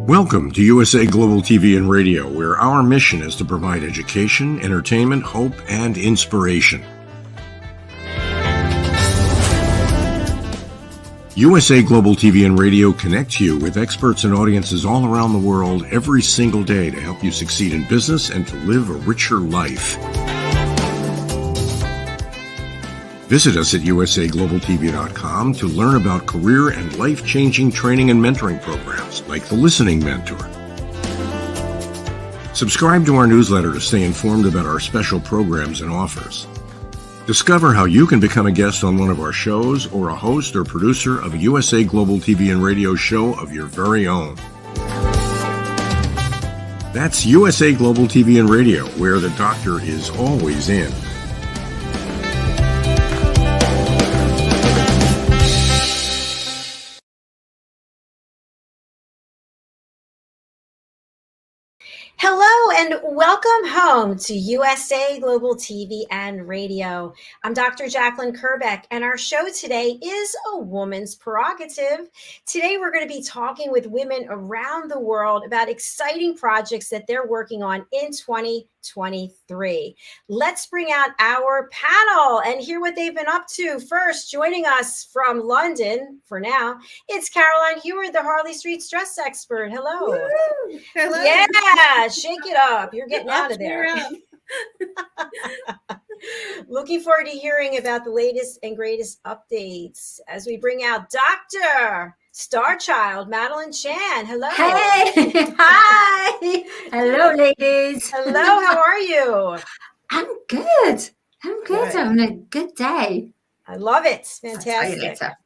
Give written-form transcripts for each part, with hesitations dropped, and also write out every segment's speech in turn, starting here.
Welcome to USA Global TV and Radio, where our mission is to provide education, entertainment, hope, and inspiration. USA Global TV and Radio connects you with experts and audiences all around the world every single day to help you succeed in business and to live a richer life. Visit us at usaglobaltv.com to learn about career and life-changing training and mentoring programs like the Listening Mentor. Subscribe to our newsletter to stay informed about our special programs and offers. Discover how you can become a guest on one of our shows or a host or producer of a USA Global TV and Radio show of your very own. That's USA Global TV and Radio, where the doctor is always in. Hello and welcome home to USA Global TV and Radio. I'm Dr. Jacalyn Kerbeck, and our show today is A Woman's Prerogative. Today we're going to be talking with women around the world about exciting projects that they're working on in 2023. Let's bring out our panel and hear what they've been up to. First, joining us from London for now, it's Caroline HEWARD, the Harley Street stress expert. Hello. Woo! Hello. Yeah, shake it up. You're getting out of there. Looking forward to hearing about the latest and greatest updates as we bring out Dr. Starchild, Madeline Chan. Hello. Hey. Hi. Hello, ladies. Hello, how are you? I'm good. I'm having a good day. I love it. I'll tell you Fantastic. later.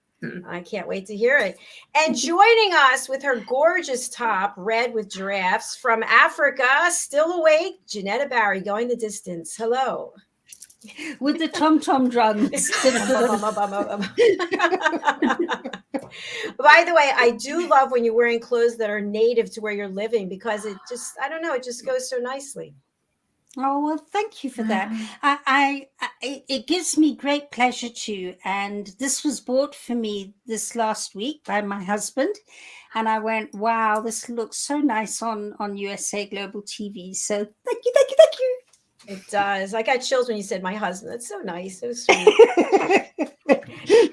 I can't wait to hear it. And joining us with her gorgeous top, red with giraffes, from Africa, still awake, JENETTA Barry, going the distance. Hello. With the tom-tom drums. By the way, I do love when you're wearing clothes that are native to where you're living, because it just, I don't know, it just goes so nicely. Oh, well, thank you for that. It gives me great pleasure too. And this was bought for me this last week by my husband. And I went, wow, this looks so nice on USA Global TV. So thank you. It does. I got chills when you said my husband. That's so nice. So sweet.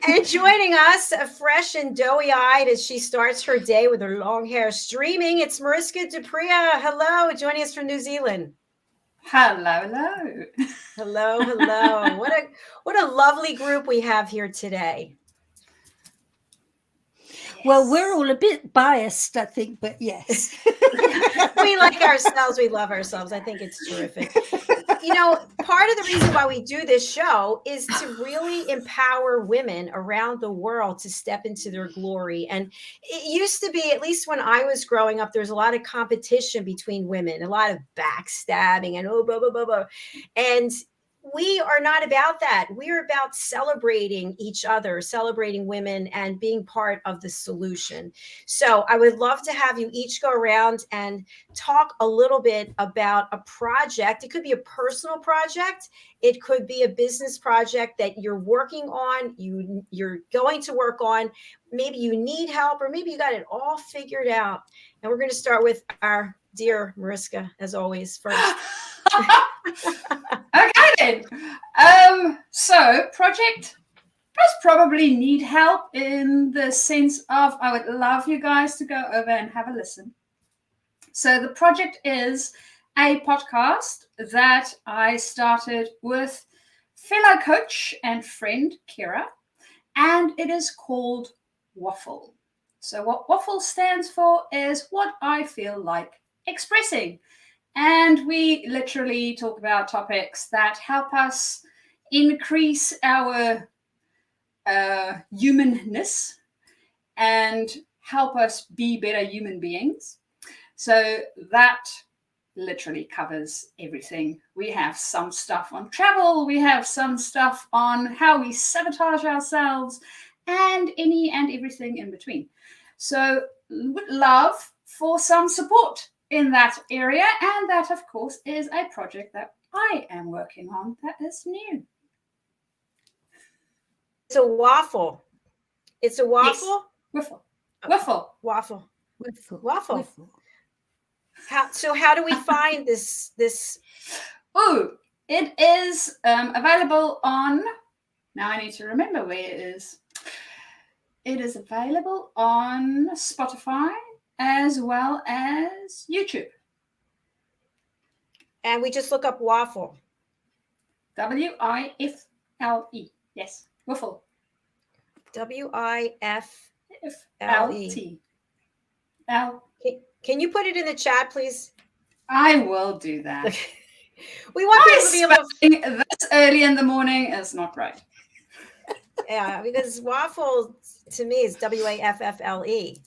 And joining us, fresh and doughy-eyed as she starts her day with her long hair streaming, it's MARISKA. Hello, joining us from New Zealand. Hello. Hello. What a lovely group we have here today. Well, we're all a bit biased, I think, but yes. We like ourselves. We love ourselves. I think it's terrific. You know, part of the reason why we do this show is to really empower women around the world to step into their glory. And it used to be, at least when I was growing up, there was a lot of competition between women, a lot of backstabbing and blah, blah, blah, blah. And we are not about that. We're about celebrating each other, celebrating women, and being part of the solution. So I would love to have you each go around and talk a little bit about a project. It could be a personal project. It could be a business project that you're working on, you're going to work on. Maybe you need help, or maybe you got it all figured out. And we're going to start with our dear MARISKA, as always, first. Okay then. So project does probably need help in the sense of I would love you guys to go over and have a listen. So the project is a podcast that I started with fellow coach and friend Kira, and it is called Waffle. So what Waffle stands for is what I feel like expressing. And we literally talk about topics that help us increase our humanness and help us be better human beings. So that literally covers everything. We have some stuff on travel, we have some stuff on how we sabotage ourselves, and any and everything in between. So would love for some support in that area, and that of course is a project that I am working on that is new. It's a waffle. It's a waffle? Yes. Waffle. Waffle. Waffle. How do we find this? Oh, it is available on. Now I need to remember where it is. It is available on Spotify as well as YouTube. And we just look up waffle. WIFLE. Yes, waffle. WIFLE. L. Can you put it in the chat, please? I will do that. We want people to be able to. This early in the morning is not right. Yeah, because waffle to me is WAFFLE.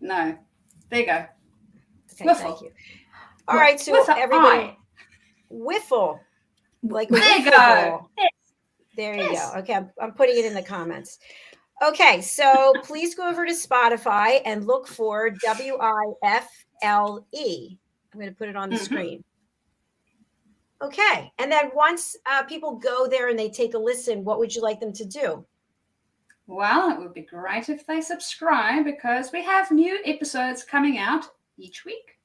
No, there you go. Okay, wiffle. Thank you. All right, so everybody, wiffle, like there you go. Yes. There you go. Okay, I'm putting it in the comments. Okay, so please go over to Spotify and look for WIFLE. I'm going to put it on the screen. Okay, and then once people go there and they take a listen, what would you like them to do? Well, it would be great if they subscribe because we have new episodes coming out each week.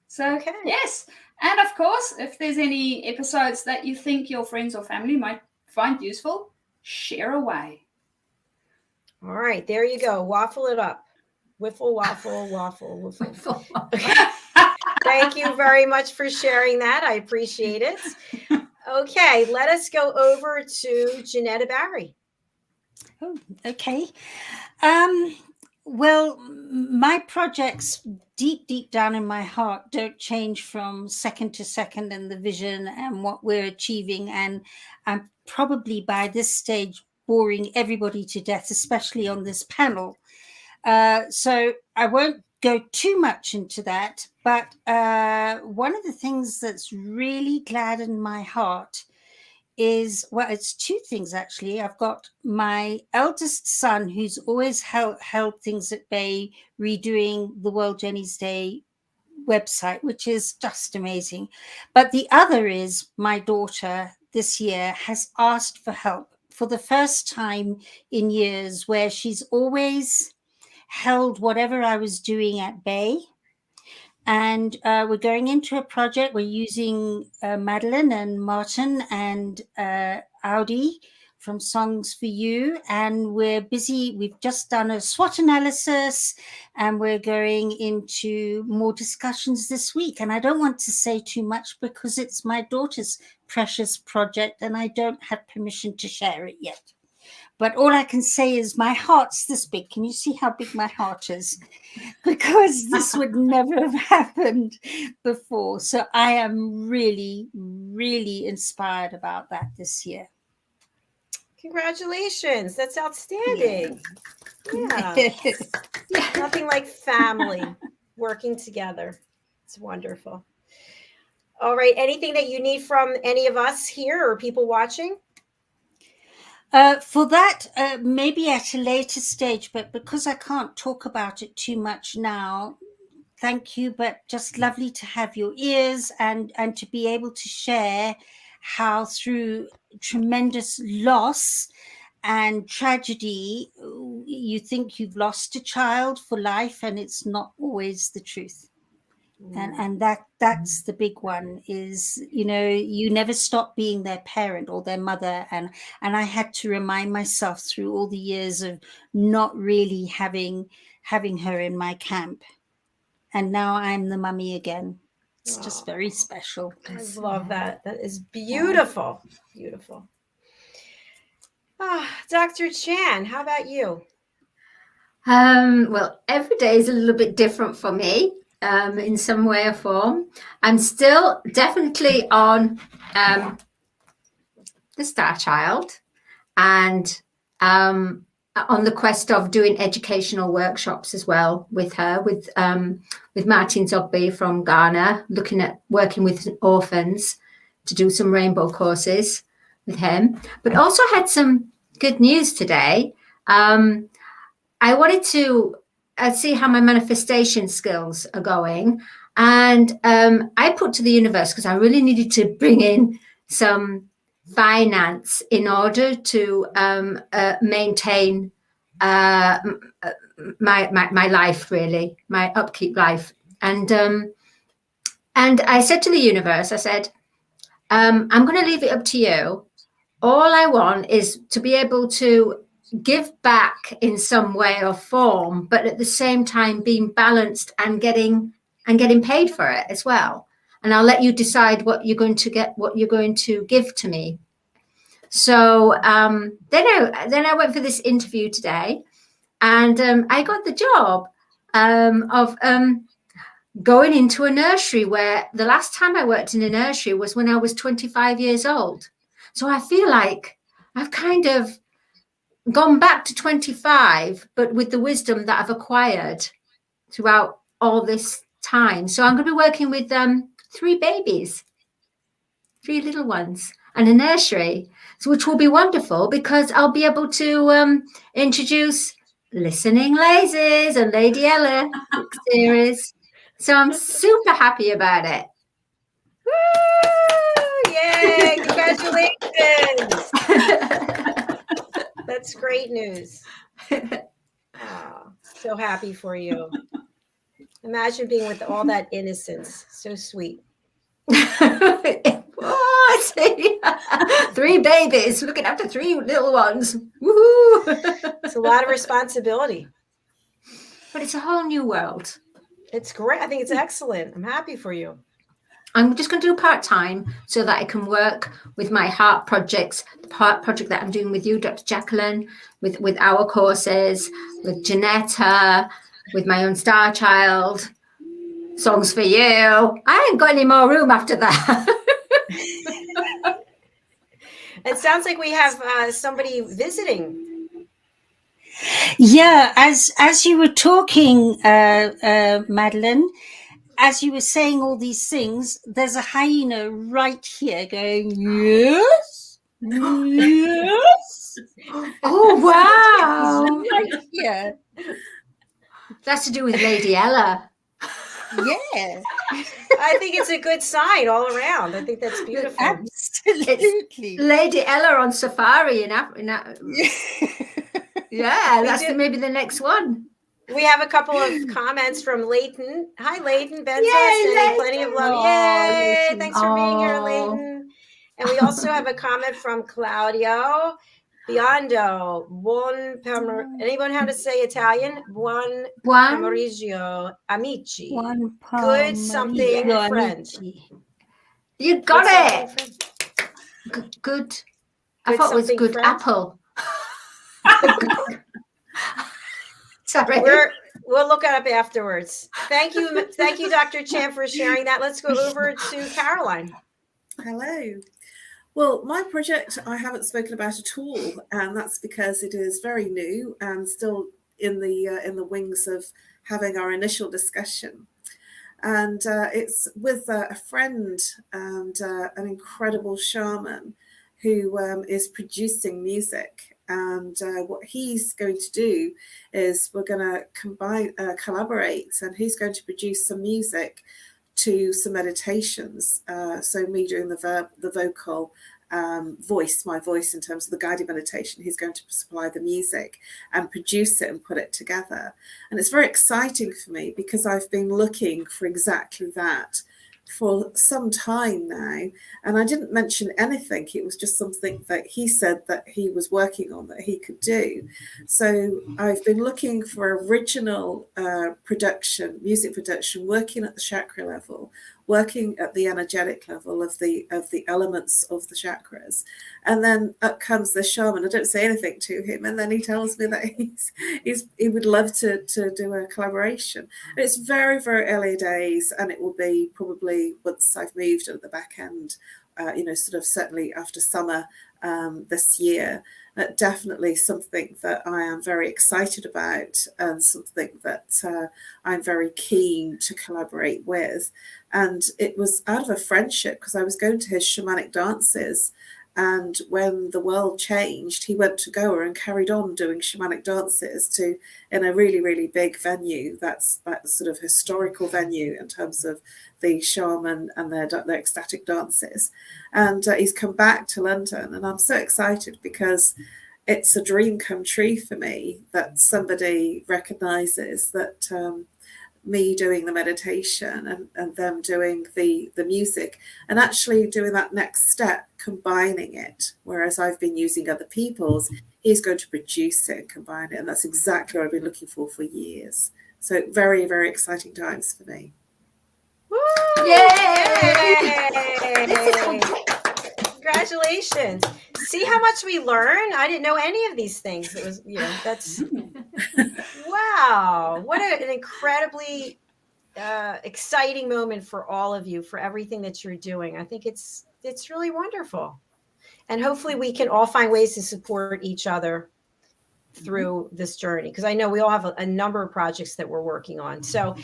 So, yes. And of course, if there's any episodes that you think your friends or family might find useful, share away. All right, there you go. Waffle it up. Wiffle, waffle, waffle, wiffle. Thank you very much for sharing that. I appreciate it. Okay, let us go over to JENETTA Barry. Oh, okay. Well, my projects deep down in my heart don't change from second to second, and the vision and what we're achieving. And I'm probably by this stage boring everybody to death, especially on this panel. So I won't go too much into that. But one of the things that's really gladdened my heart is, well, it's two things actually. I've got my eldest son who's always held things at bay, redoing the World Jenny's Day website, which is just amazing. But the other is my daughter this year has asked for help for the first time in years, where she's always held whatever I was doing at bay. And we're going into a project. We're using Madeleine and Martin and Audi from Songs for You. And we're busy. We've just done a SWOT analysis and we're going into more discussions this week. And I don't want to say too much because it's my daughter's precious project and I don't have permission to share it yet. But all I can say is my heart's this big. Can you see how big my heart is? Because this would never have happened before. So I am really, really inspired about that this year. Congratulations. That's outstanding. Yeah. Nothing like family working together. It's wonderful. All right. Anything that you need from any of us here or people watching? For that, maybe at a later stage, but because I can't talk about it too much now, thank you, but just lovely to have your ears and to be able to share how through tremendous loss and tragedy, you think you've lost a child for life and it's not always the truth. And that's the big one is, you know, you never stop being their parent or their mother. And I had to remind myself through all the years of not really having her in my camp. And now I'm the mummy again. It's just very special. I love that. That is beautiful. Beautiful. Dr. Chan, how about you? Well, every day is a little bit different for me. In some way or form. I'm still definitely on the Star Child and on the quest of doing educational workshops as well with her, with Martin Zogby from Ghana, looking at working with orphans to do some rainbow courses with him. But also had some good news today. I wanted to see how my manifestation skills are going. And I put to the universe, because I really needed to bring in some finance in order to maintain my life, really, my upkeep life. And I said to the universe, I said, I'm going to leave it up to you. All I want is to be able to give back in some way or form, but at the same time being balanced and getting paid for it as well. And I'll let you decide what you're going to get, what you're going to give to me. So then I went for this interview today, and I got the job of going into a nursery, where the last time I worked in a nursery was when I was 25 years old. So I feel like I've kind of gone back to 25, but with the wisdom that I've acquired throughout all this time. So I'm going to be working with 3 babies, 3 little ones, and a nursery, which will be wonderful because I'll be able to introduce Listening Lasers and Lady Ella series. So I'm super happy about it. Woo! Yay! Congratulations! That's great news. Oh, so happy for you. Imagine being with all that innocence. So sweet. Oh, I see. 3 babies looking after 3 little ones. Woohoo! It's a lot of responsibility. But it's a whole new world. It's great. I think it's excellent. I'm happy for you. I'm just going to do part-time so that I can work with my heart projects, the heart project that I'm doing with you, Dr. Jacqueline, with our courses, with JENETTA, with my own Star Child, Songs for You. I ain't got any more room after that. It sounds like we have somebody visiting. Yeah, as you were talking, Madeleine, as you were saying all these things, there's a hyena right here going, yes, yes. Oh, wow. Right here. That's to do with Lady Ella. Yeah. I think it's a good sign all around. I think that's beautiful. Absolutely. Lady Ella on safari in yeah, that's maybe the next one. We have a couple of comments from Leighton. Hi, Leighton. Benza Yay, sending Leighton. plenty of love. Oh, Yay! Leighton. Thanks for being here, Oh. Leighton. And we also have a comment from Claudio Biondo. Anyone how to say Italian? Buon pomeriggio, amici. One Good something, pomeriggio, friend. amici. You got Good it. something, Good. I Good thought it was something, good friend. apple. Sorry. We'll look it up afterwards. Thank you, Dr. Chan, for sharing that. Let's go over to Caroline. Hello. Well, my project I haven't spoken about at all, and that's because it is very new and still in the wings of having our initial discussion. And it's with a friend and an incredible shaman who is producing music. And what he's going to do is we're going to collaborate, and he's going to produce some music to some meditations. So me doing the vocal my voice in terms of the guided meditation. He's going to supply the music and produce it and put it together. And it's very exciting for me because I've been looking for exactly that for some time now, and I didn't mention anything. It was just something that he said that he was working on that he could do. So I've been looking for original music production, working at the chakra level, working at the energetic level of the elements of the chakras. And then up comes the shaman. I don't say anything to him, and then he tells me that he would love to do a collaboration. And it's very, very early days, and it will be probably once I've moved at the back end, sort of certainly after summer this year. Definitely something that I am very excited about, and something that I'm very keen to collaborate with. And it was out of a friendship, because I was going to his shamanic dances, and when the world changed, he went to Goa and carried on doing shamanic dances in a really, really big venue. That's sort of historical venue in terms of the shaman and their ecstatic dances. And he's come back to London, and I'm so excited because it's a dream come true for me that somebody recognizes that me doing the meditation and them doing the music and actually doing that next step, combining it, whereas I've been using other people's, he's going to produce it and combine it, and that's exactly what I've been looking for years. So very, very exciting times for me. Woo! Yay! Congratulations. See how much we learn? I didn't know any of these things. It was, that's wow. What an incredibly exciting moment for all of you, for everything that you're doing. I think it's really wonderful. And hopefully we can all find ways to support each other through this journey, because I know we all have a number of projects that we're working on. So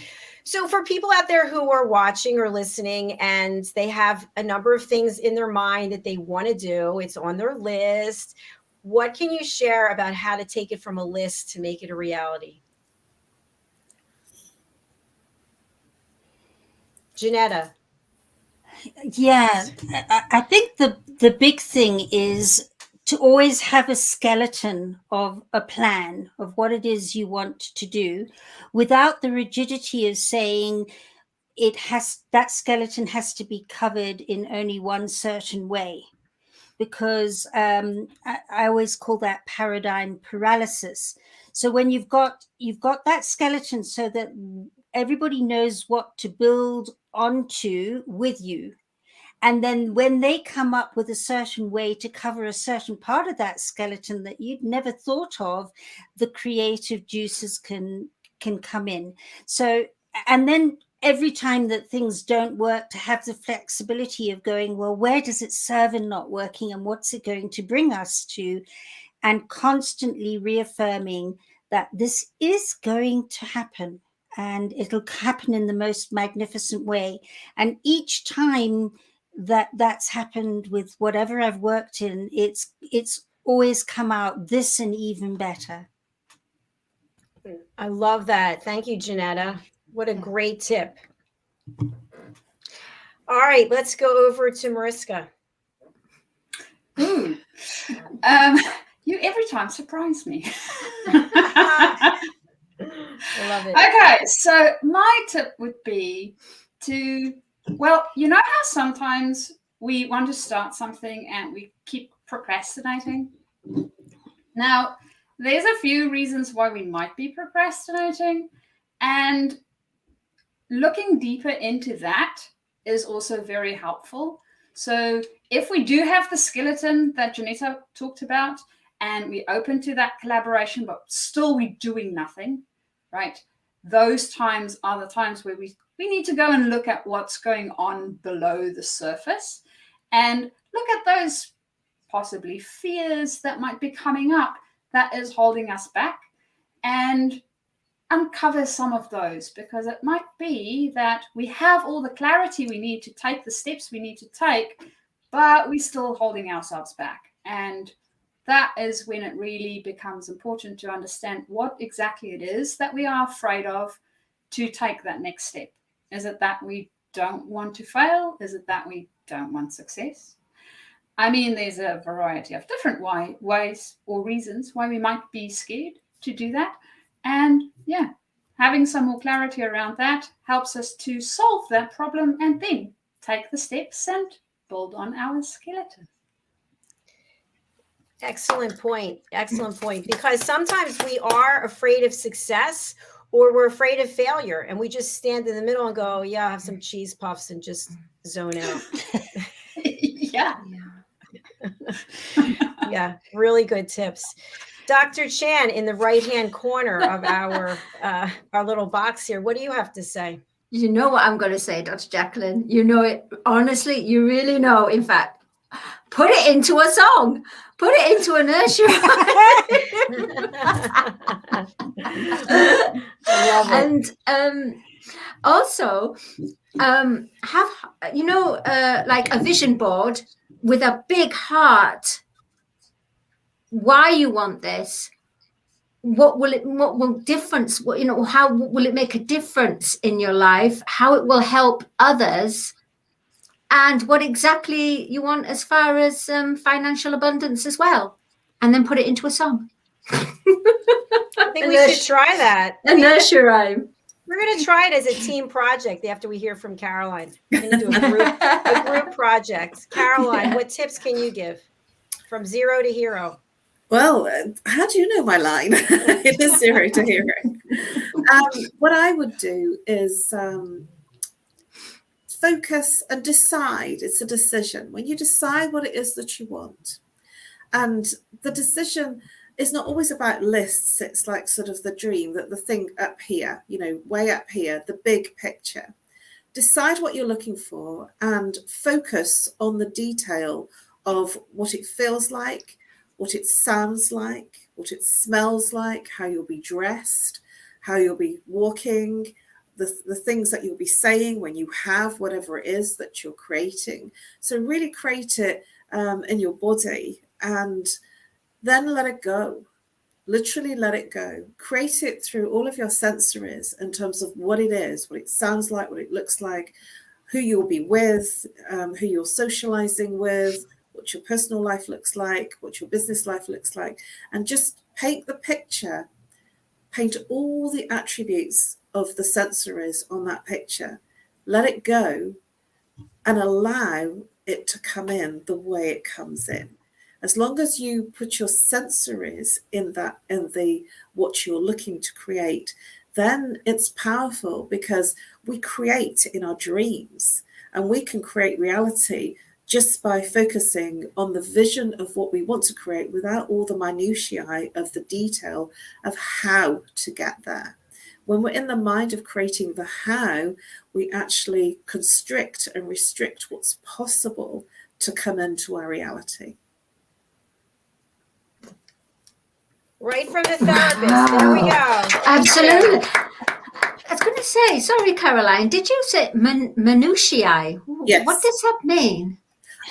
for people out there who are watching or listening and they have a number of things in their mind that they want to do, it's on their list. What can you share about how to take it from a list to make it a reality? JENETTA. Yeah, I think the big thing is to always have a skeleton of a plan of what it is you want to do, without the rigidity of saying that skeleton has to be covered in only one certain way, because I always call that paradigm paralysis. So when you've got that skeleton, so that everybody knows what to build onto with you. And then when they come up with a certain way to cover a certain part of that skeleton that you'd never thought of, the creative juices can come in. So, and then every time that things don't work, to have the flexibility of going, well, where does it serve in not working, and what's it going to bring us to? And constantly reaffirming that this is going to happen, and it'll happen in the most magnificent way. And each time that's happened with whatever I've worked in, it's always come out this and even better. I love that. Thank you, JENETTA. What a great tip. All right, let's go over to Mariska. Ooh. You every time surprise me. I love it. Okay, so my tip would be to, well, you know how sometimes we want to start something and we keep procrastinating? Now, there's a few reasons why we might be procrastinating, and looking deeper into that is also very helpful. So if we do have the skeleton that JENETTA talked about, and we're open to that collaboration, but still we're doing nothing, right? Those times are the times where we need to go and look at what's going on below the surface and look at those possibly fears that might be coming up that is holding us back, and uncover some of those, because it might be that we have all the clarity we need to take the steps we need to take, but we're still holding ourselves back. And that is when it really becomes important to understand what exactly it is that we are afraid of to take that next step. Is it that we don't want to fail? Is it that we don't want success? I mean, there's a variety of different ways or reasons why we might be scared to do that. And yeah, having some more clarity around that helps us to solve that problem and then take the steps and build on our skeleton. Excellent point. Excellent point. Because sometimes we are afraid of success, or we're afraid of failure, and we just stand in the middle and go, yeah, have some cheese puffs and just zone out. Yeah. Yeah, really good tips. Dr. Chan, in the right-hand corner of our little box here, what do you have to say? You know what I'm going to say, Dr. Jacqueline. You know it. Honestly, you really know. In fact, put it into a song. Put it into a nursery. I love it. And also have, like a vision board with a big heart. Why you want this? What will difference? How will it make a difference in your life? How it will help others? And what exactly you want as far as financial abundance as well. and then put it into a song. I think we should try that. A nursery rhyme. We're going to try it as a team project after we hear from Caroline. We're going to do a group project. Caroline, what tips can you give from zero to hero? Well, how do you know my line? It is zero to hero. What I would do is focus and decide. It's a decision. When you decide what it is that you want, and the decision is not always about lists. It's like sort of the dream, that the thing up here, you know, way up here, the big picture. Decide what you're looking for and focus on the detail of what it feels like, what it sounds like, what it smells like, how you'll be dressed, how you'll be walking, the things that you'll be saying when you have whatever it is that you're creating. So really create it in your body, and then let it go. Literally let it go. Create it through all of your sensories in terms of what it is, what it sounds like, what it looks like, who you'll be with, who you're socializing with, what your personal life looks like, what your business life looks like, and just paint the picture. Paint all the attributes of the sensories on that picture. Let it go and allow it to come in the way it comes in. As long as you put your sensories in what you're looking to create, then it's powerful, because we create in our dreams, and we can create reality just by focusing on the vision of what we want to create without all the minutiae of the detail of how to get there. When we're in the mind of creating the how, we actually constrict and restrict what's possible to come into our reality. Right from the therapist. There we go. Absolutely. I was going to say, sorry, Caroline, did you say minutiae? Yes. What does that mean?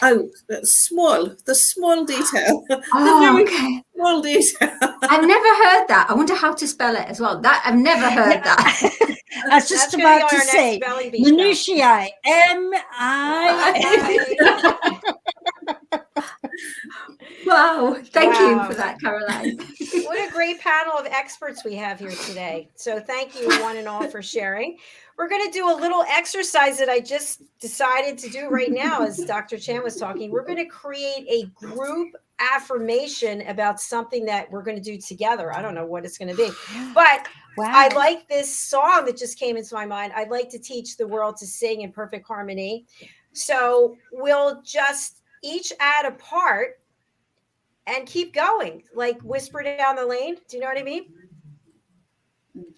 Oh, the small detail. Oh, okay. Small detail. I've never heard that. I wonder how to spell it as well. That I've never heard that. I was just about to say minutiae. M-I. Wow. Thank you for that, Caroline. What a great panel of experts we have here today. So thank you one and all for sharing. We're going to do a little exercise that I just decided to do right now as Dr. Chan was talking. We're going to create a group affirmation about something that we're going to do together. I don't know what it's going to be, but wow. I like this song that just came into my mind. I'd like to teach the world to sing in perfect harmony. So we'll just each add a part and keep going, like whisper down the lane. Do you know what I mean?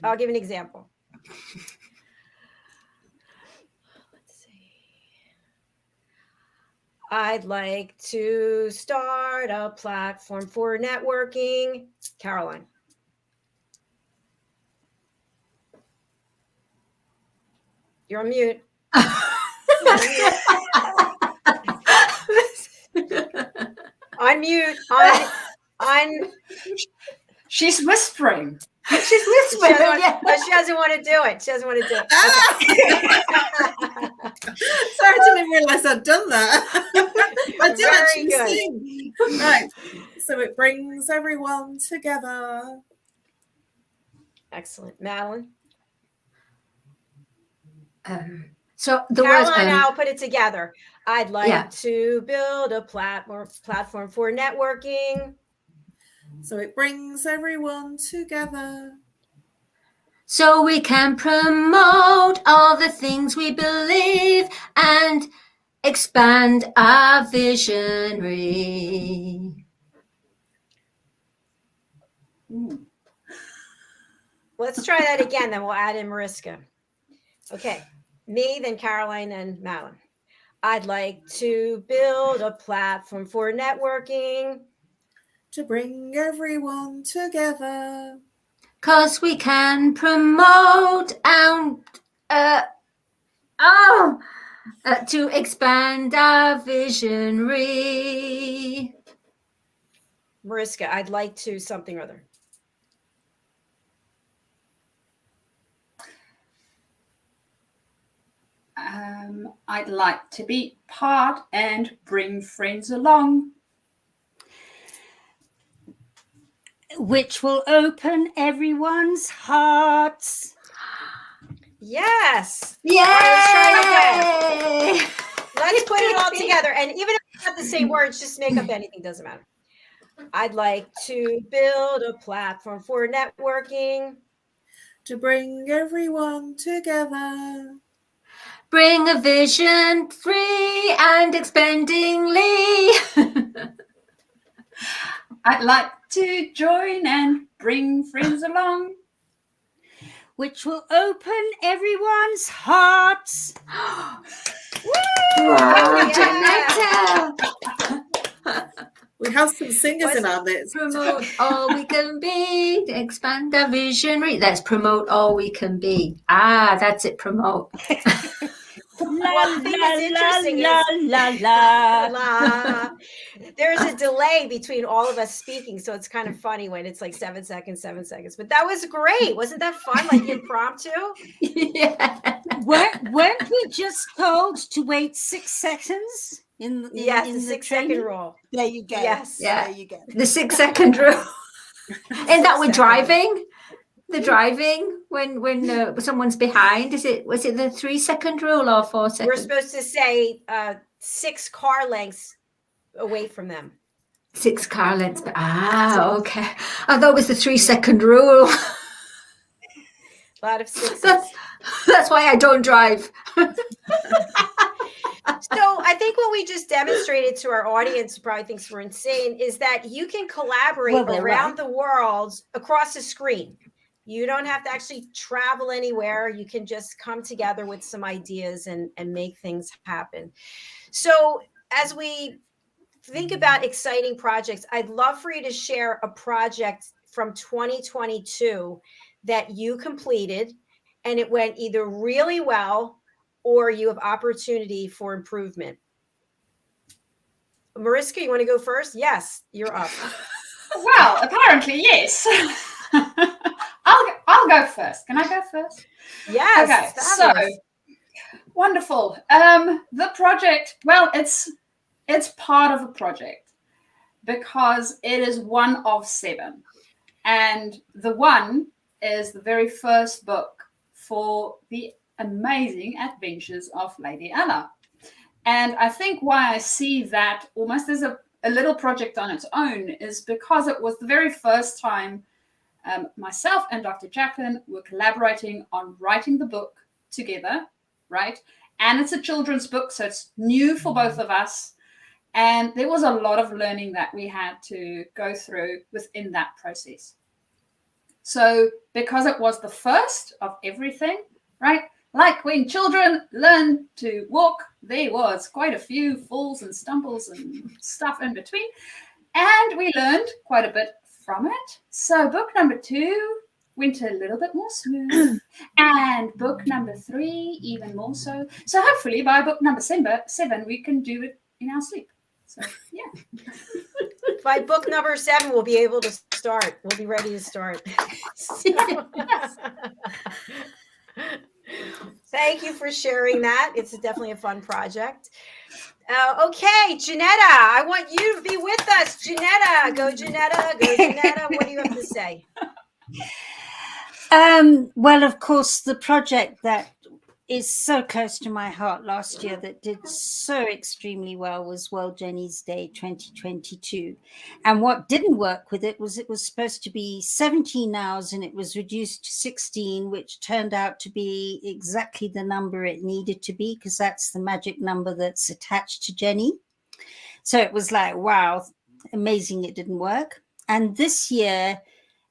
I'll give an example. Let's see. I'd like to start a platform for networking. Caroline. You're on mute. Unmute. She's whispering. She's whispering. She doesn't want to do it. She doesn't want to do it. Okay. Sorry, I didn't realize I'd done that. I did actually sing. Right. So it brings everyone together. Excellent. Madeline? So the Caroline, word, I'll put it together. I'd like to build a platform for networking. So it brings everyone together. So we can promote all the things we believe and expand our visionary. Let's try that again, then we'll add in Mariska. Okay, me, then Caroline, then Madeline. I'd like to build a platform for networking. To bring everyone together. 'Cause we can promote and to expand our visionary. Mariska, I'd like to something or other. I'd like to be part and bring friends along. which will open everyone's hearts. Yes. Yay! All right, let's try it again. Let's put it all together. And even if it's not the same words, just make up anything, doesn't matter. I'd like to build a platform for networking. To bring everyone together. Bring a vision free and expandingly. I'd like to join and bring friends along. Which will open everyone's hearts. Wow, Yeah. Jenetta. We have some singers in our midst. Promote all we can be, expand our visionary. Let's promote all we can be. Ah, that's it, promote. Well, the thing that's interesting is there's a delay between all of us speaking, so it's kind of funny when it's like 7 seconds. But that was great. Wasn't that fun? Like impromptu? Yeah. Weren't we just told to wait 6 seconds? Yes, the 6 second training? rule. There you go. Yes. Yeah. There you go. The 6 second rule. Isn't that with 6 seconds. driving? The driving when someone's behind, was it the 3 second rule or 4 seconds? We're supposed to say 6 car lengths away from them. 6 car lengths. Okay. I thought it was the 3 second rule. A lot of sixes. That's why I don't drive. So I think what we just demonstrated to our audience, who probably thinks we're insane, is that you can collaborate around the world across a screen. You don't have to actually travel anywhere. You can just come together with some ideas and make things happen. So as we think about exciting projects, I'd love for you to share a project from 2022 that you completed and it went either really well or you have opportunity for improvement. Mariska, you want to go first? Yes, you're up. Well, apparently, yes. I'll go first. Can I go first? Yes. Okay, fabulous. so wonderful. The project, well, it's part of a project because it is one of 7. And the one is the very first book for the amazing adventures of Lady Ella. And I think why I see that almost as a little project on its own is because it was the very first time myself and Dr. Jacqueline were collaborating on writing the book together, right? And it's a children's book, so it's new for both of us. And there was a lot of learning that we had to go through within that process. So because it was the first of everything, right? Like when children learn to walk, there was quite a few falls and stumbles and stuff in between. And we learned quite a bit from it. So book number 2 went a little bit more smooth. And book number 3, even more so. So hopefully by book number 7, we can do it in our sleep. So, yeah. By book number 7, we'll be able to start. We'll be ready to start. Thank you for sharing that. It's definitely a fun project. Okay, Jenetta, I want you to be with us. Jenetta, go Jenetta, go Jenetta. What do you have to say? Well, of course, the project that is so close to my heart last year that did so extremely well was World Jenny's Day 2022. And what didn't work with it was supposed to be 17 hours and it was reduced to 16, which turned out to be exactly the number it needed to be because that's the magic number that's attached to Jenny. So it was like, wow, amazing it didn't work. And this year,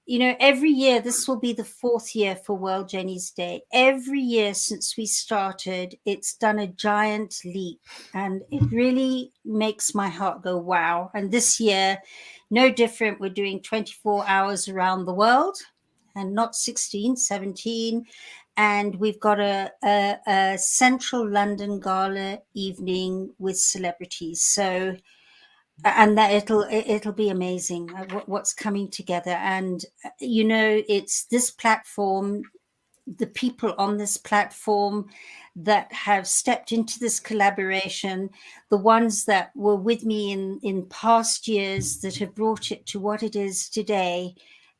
you know, every year, this will be the 4th year for World Jenny's Day. Every year since we started, it's done a giant leap and it really makes my heart go, wow. And this year, no different. We're doing 24 hours around the world and not 16, 17. And we've got a central London gala evening with celebrities. So and that it'll be amazing what's coming together. And you know, it's this platform the people on this platform that have stepped into this collaboration, the ones that were with me in past years that have brought it to what it is today.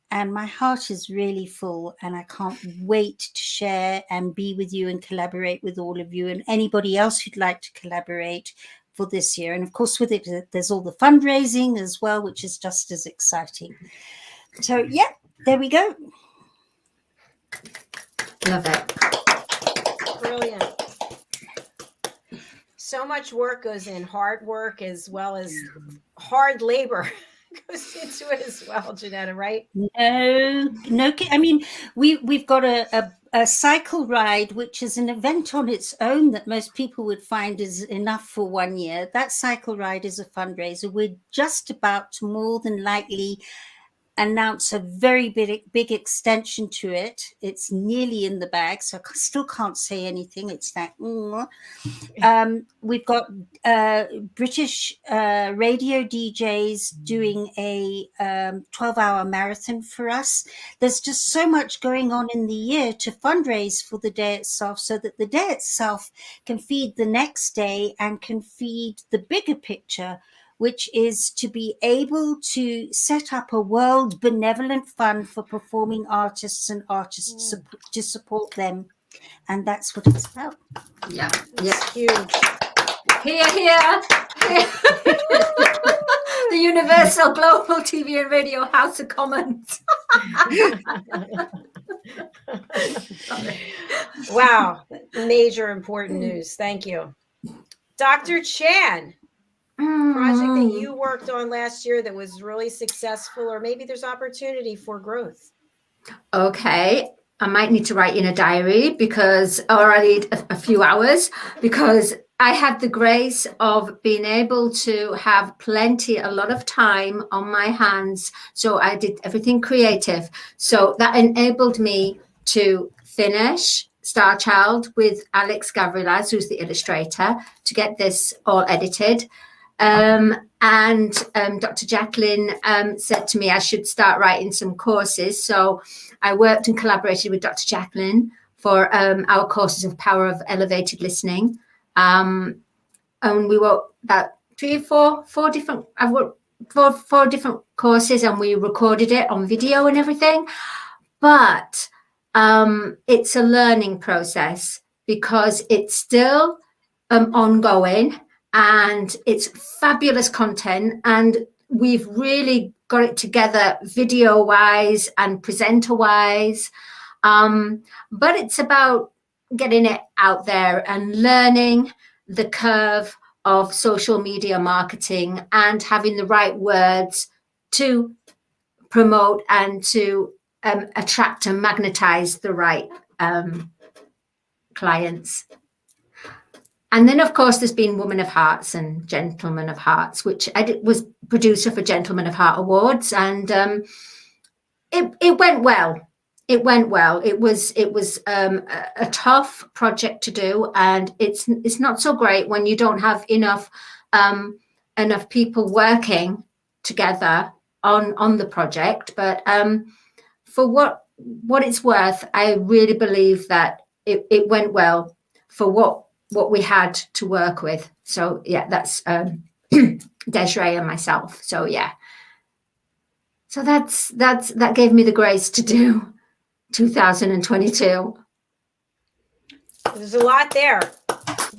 And my heart is really full, and I can't wait to share and be with you and collaborate with all of you and anybody else who'd like to collaborate for this year. And of course, with it, there's all the fundraising as well, which is just as exciting. So, yeah, there we go. Love it. Brilliant. So much work goes in, hard work as well as hard labor goes into it as well, Jenetta, right? No. I mean, we've got a cycle ride, which is an event on its own that most people would find is enough for 1 year. That cycle ride is a fundraiser. We're just about to more than likely announce a very big extension to it. It's nearly in the bag, so I still can't say anything. It's that. We've got British radio DJs doing a 12-hour marathon for us. There's just so much going on in the year to fundraise for the day itself, so that the day itself can feed the next day and can feed the bigger picture, which is to be able to set up a world benevolent fund for performing artists and artists to support them. And that's what it's about. Yeah. It's huge. Here. The Universal Global TV and Radio House of Commons. Wow. Major important news. Thank you. Dr. Chan. Project that you worked on last year that was really successful, or maybe there's opportunity for growth. Okay, I might need to write in a diary because, or I need a few hours, because I had the grace of being able to have a lot of time on my hands. So I did everything creative. So that enabled me to finish Star Child with Alex Gavrilas, who's the illustrator, to get this all edited. And Dr. Jacqueline said to me I should start writing some courses. So I worked and collaborated with Dr. Jacqueline for our courses of Power of Elevated Listening. And we wrote about four different courses, and we recorded it on video and everything. But it's a learning process because it's still ongoing. And it's fabulous content, and we've really got it together video-wise and presenter-wise. But it's about getting it out there and learning the curve of social media marketing and having the right words to promote and to attract and magnetize the right clients. And then, of course, there's been Woman of Hearts and Gentleman of Hearts, which I was producer for Gentleman of Heart Awards, and it went well. It went well. It was a tough project to do, and it's not so great when you don't have enough people working together on the project. But for what it's worth, I really believe that it went well for what we had to work with. So yeah, that's DESZIREE and myself. So yeah, so that gave me the grace to do 2022. There's a lot there.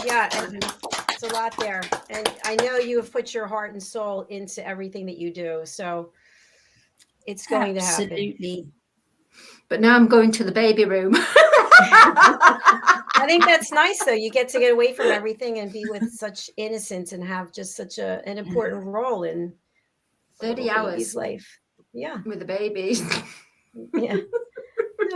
Yeah, and it's a lot there, and I know you have put your heart and soul into everything that you do, so it's going to happen. Absolutely. But now I'm going to the baby room. I think that's nice, though. You get to get away from everything and be with such innocence and have just such an important role in 30 hours life. Yeah, with the baby. Yeah.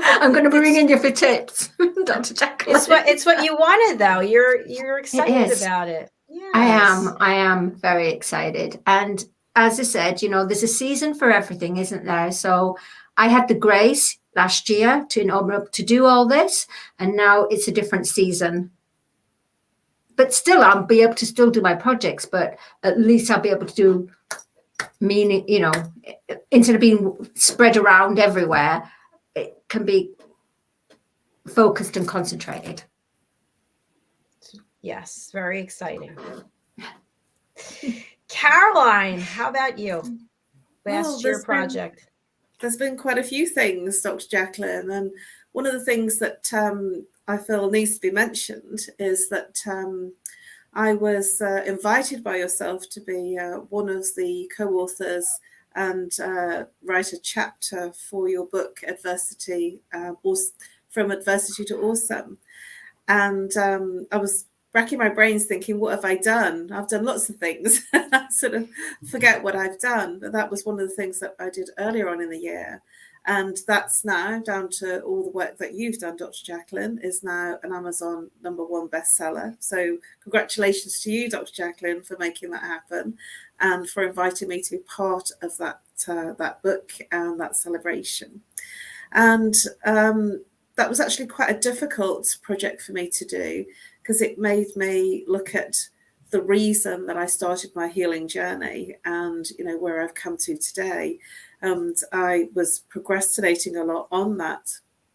I'm going to bring in you for tips, Dr. Jacqueline. It's what you wanted, though. You're excited about it. Yes. I am very excited. And as I said, there's a season for everything, isn't there? So I had the grace last year to do all this, and now it's a different season. But still, I'll be able to still do my projects, but at least I'll be able to do meaning, instead of being spread around everywhere, it can be focused and concentrated. Yes, very exciting. Caroline, how about you? Last year project. There's been quite a few things, Dr. Jacqueline, and one of the things that I feel needs to be mentioned is that I was invited by yourself to be one of the co-authors and write a chapter for your book, Adversity, From Adversity to Awesome. And I was racking my brains thinking, what have I done? I've done lots of things. I sort of forget what I've done. But that was one of the things that I did earlier on in the year. And that's now down to all the work that you've done, Dr. Jacqueline, is now an Amazon #1 bestseller. So congratulations to you, Dr. Jacqueline, for making that happen and for inviting me to be part of that book and that celebration. And that was actually quite a difficult project for me to do, because it made me look at the reason that I started my healing journey and, you know, where I've come to today. And I was procrastinating a lot on that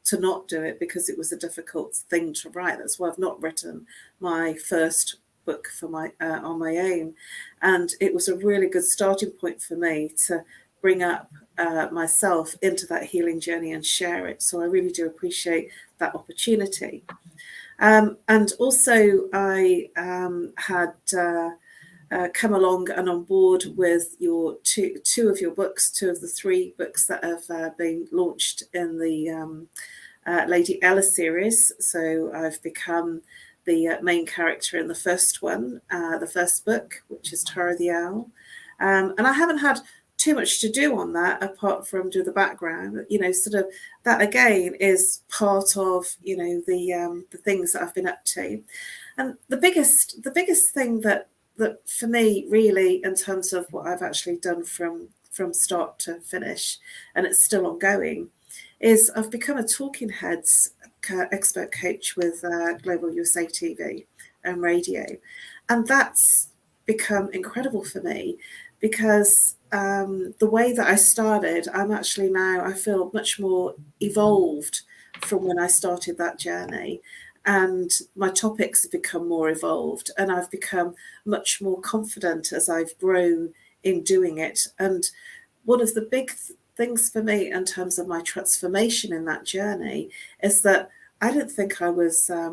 to not do it because it was a difficult thing to write. That's why I've not written my first book for my on my own. And it was a really good starting point for me to bring up myself into that healing journey and share it. So I really do appreciate that opportunity. And also I had come along and on board with your two of your books, 2 of the 3 books that have been launched in the Lady Ella series. So I've become the main character in the first one, the first book, which is Tara the Owl. And I haven't had too much to do on that apart from do the background, you know, sort of that again is part of, you know, the things that I've been up to. And the biggest thing that for me really in terms of what I've actually done from start to finish, and it's still ongoing, is I've become a Talking Heads expert coach with Global USA TV and radio. And that's become incredible for me because the way that I started, I'm actually now, I feel much more evolved from when I started that journey. And my topics have become more evolved and I've become much more confident as I've grown in doing it. And one of the big things for me in terms of my transformation in that journey is that I didn't think I was I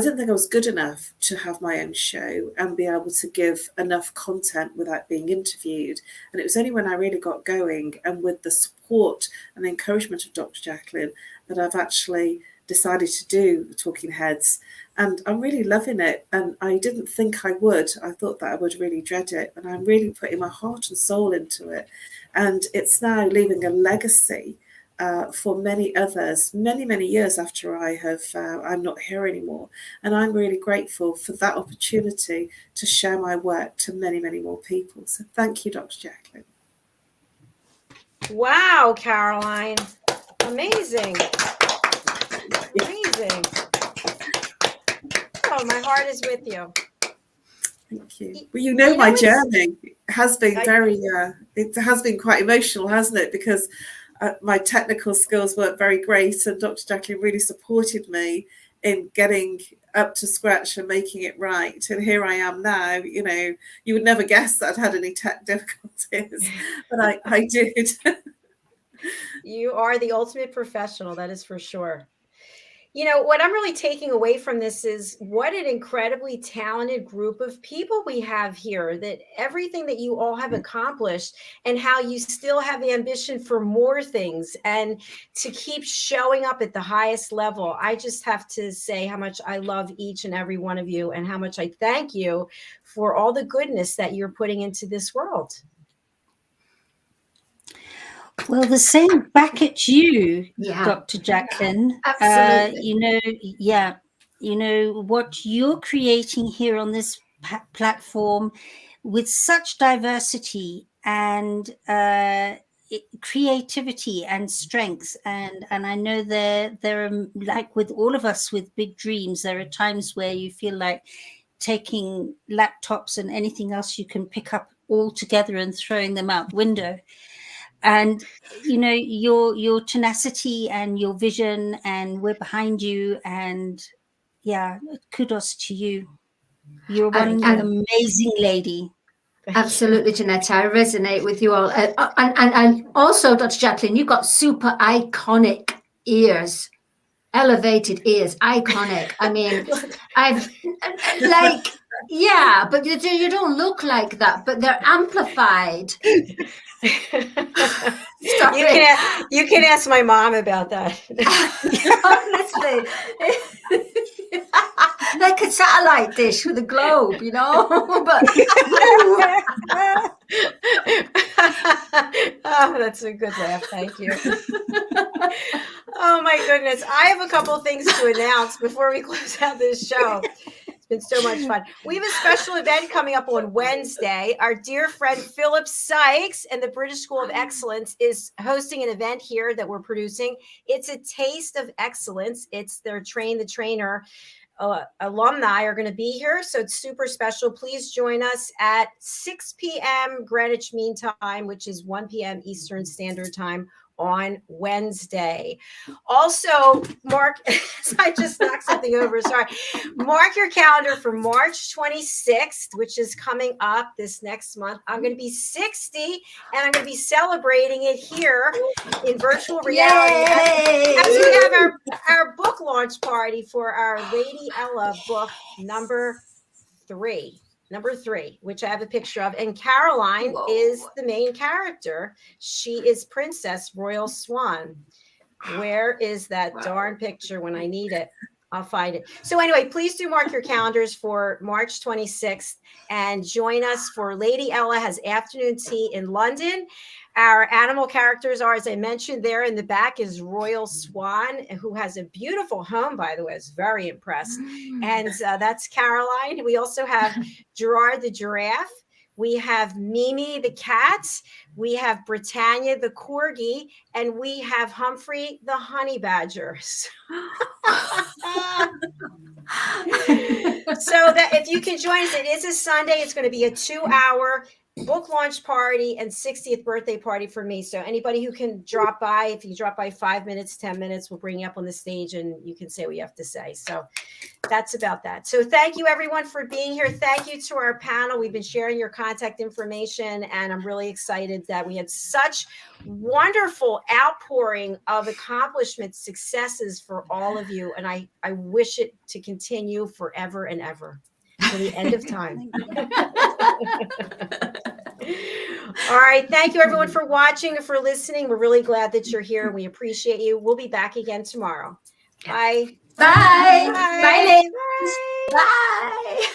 didn't think I was good enough to have my own show and be able to give enough content without being interviewed. And it was only when I really got going and with the support and the encouragement of Dr. Jacqueline that I've actually decided to do Talking Heads. And I'm really loving it. And I didn't think I would. I thought that I would really dread it. And I'm really putting my heart and soul into it. And it's now leaving a legacy for many others, many years after I'm not here anymore. And I'm really grateful for that opportunity to share my work to many more people. So thank you, Dr. Jacqueline. Wow, Caroline. Amazing. Amazing. Oh, my heart is with you. Thank you. Well, you know my journey has been it has been quite emotional, hasn't it? Because my technical skills weren't very great, and Dr. Jacqueline really supported me in getting up to scratch and making it right. And here I am now. You know, you would never guess that I'd had any tech difficulties, but I did. You are the ultimate professional, that is for sure. You know, what I'm really taking away from this is what an incredibly talented group of people we have here, that everything that you all have accomplished and how you still have the ambition for more things and to keep showing up at the highest level. I just have to say how much I love each and every one of you and how much I thank you for all the goodness that you're putting into this world. Well, the same back at you, Dr. Jacqueline. Absolutely. You know, what you're creating here on this platform with such diversity and creativity and strength. And I know there are, like with all of us with big dreams, there are times where you feel like taking laptops and anything else you can pick up all together and throwing them out the window. and your tenacity and your vision, and we're behind you, and yeah, kudos to you. You're one amazing lady. Absolutely, Jenetta. I resonate with you all. And also, Dr. Jacqueline, you've got super iconic ears, elevated ears, iconic. I mean, I've like, yeah, but you don't look like that, but they're amplified. You can ask my mom about that. Honestly. Like a satellite dish with a globe, you know. But oh, that's a good laugh. Thank you. Oh my goodness. I have a couple of things to announce before we close out this show. It's been so much fun. We have a special event coming up on Wednesday. Our dear friend Philip Sykes and the British School of Excellence is hosting an event here that we're producing. It's a Taste of Excellence. It's their Train the Trainer alumni are going to be here. So it's super special. Please join us at 6 p.m. Greenwich Mean Time, which is 1 p.m. Eastern Standard Time on Wednesday. Also, mark, I just knocked something over, sorry. Mark your calendar for March 26th, which is coming up this next month. I'm going to be 60, and I'm going to be celebrating it here in virtual reality. As we have our book launch party for our Lady Ella book number 3, which I have a picture of. And Caroline is the main character. She is Princess Royal Swan. Where is that darn picture when I need it? I'll find it. So anyway, please do mark your calendars for March 26th and join us for Lady Ella has afternoon tea in London. Our animal characters are, as I mentioned, there in the back is Royal Swan, who has a beautiful home, by the way. I was very impressed. And that's Caroline. We also have Gerard the giraffe. We have Mimi the cat. We have Britannia the corgi. And we have Humphrey the honey badger. So that if you can join us, it is a Sunday. It's going to be a 2-hour book launch party and 60th birthday party for me. So anybody who can drop by, if you drop by 5 minutes, 10 minutes, we'll bring you up on the stage and you can say what you have to say. So that's about that. So thank you everyone for being here. Thank you to our panel. We've been sharing your contact information, and I'm really excited that we had such wonderful outpouring of accomplishments, successes for all of you. And I wish it to continue forever and ever to the end of time. All right. Thank you everyone for watching and for listening. We're really glad that you're here. We appreciate you. We'll be back again tomorrow. Bye. Bye. Bye. Bye, ladies. Bye.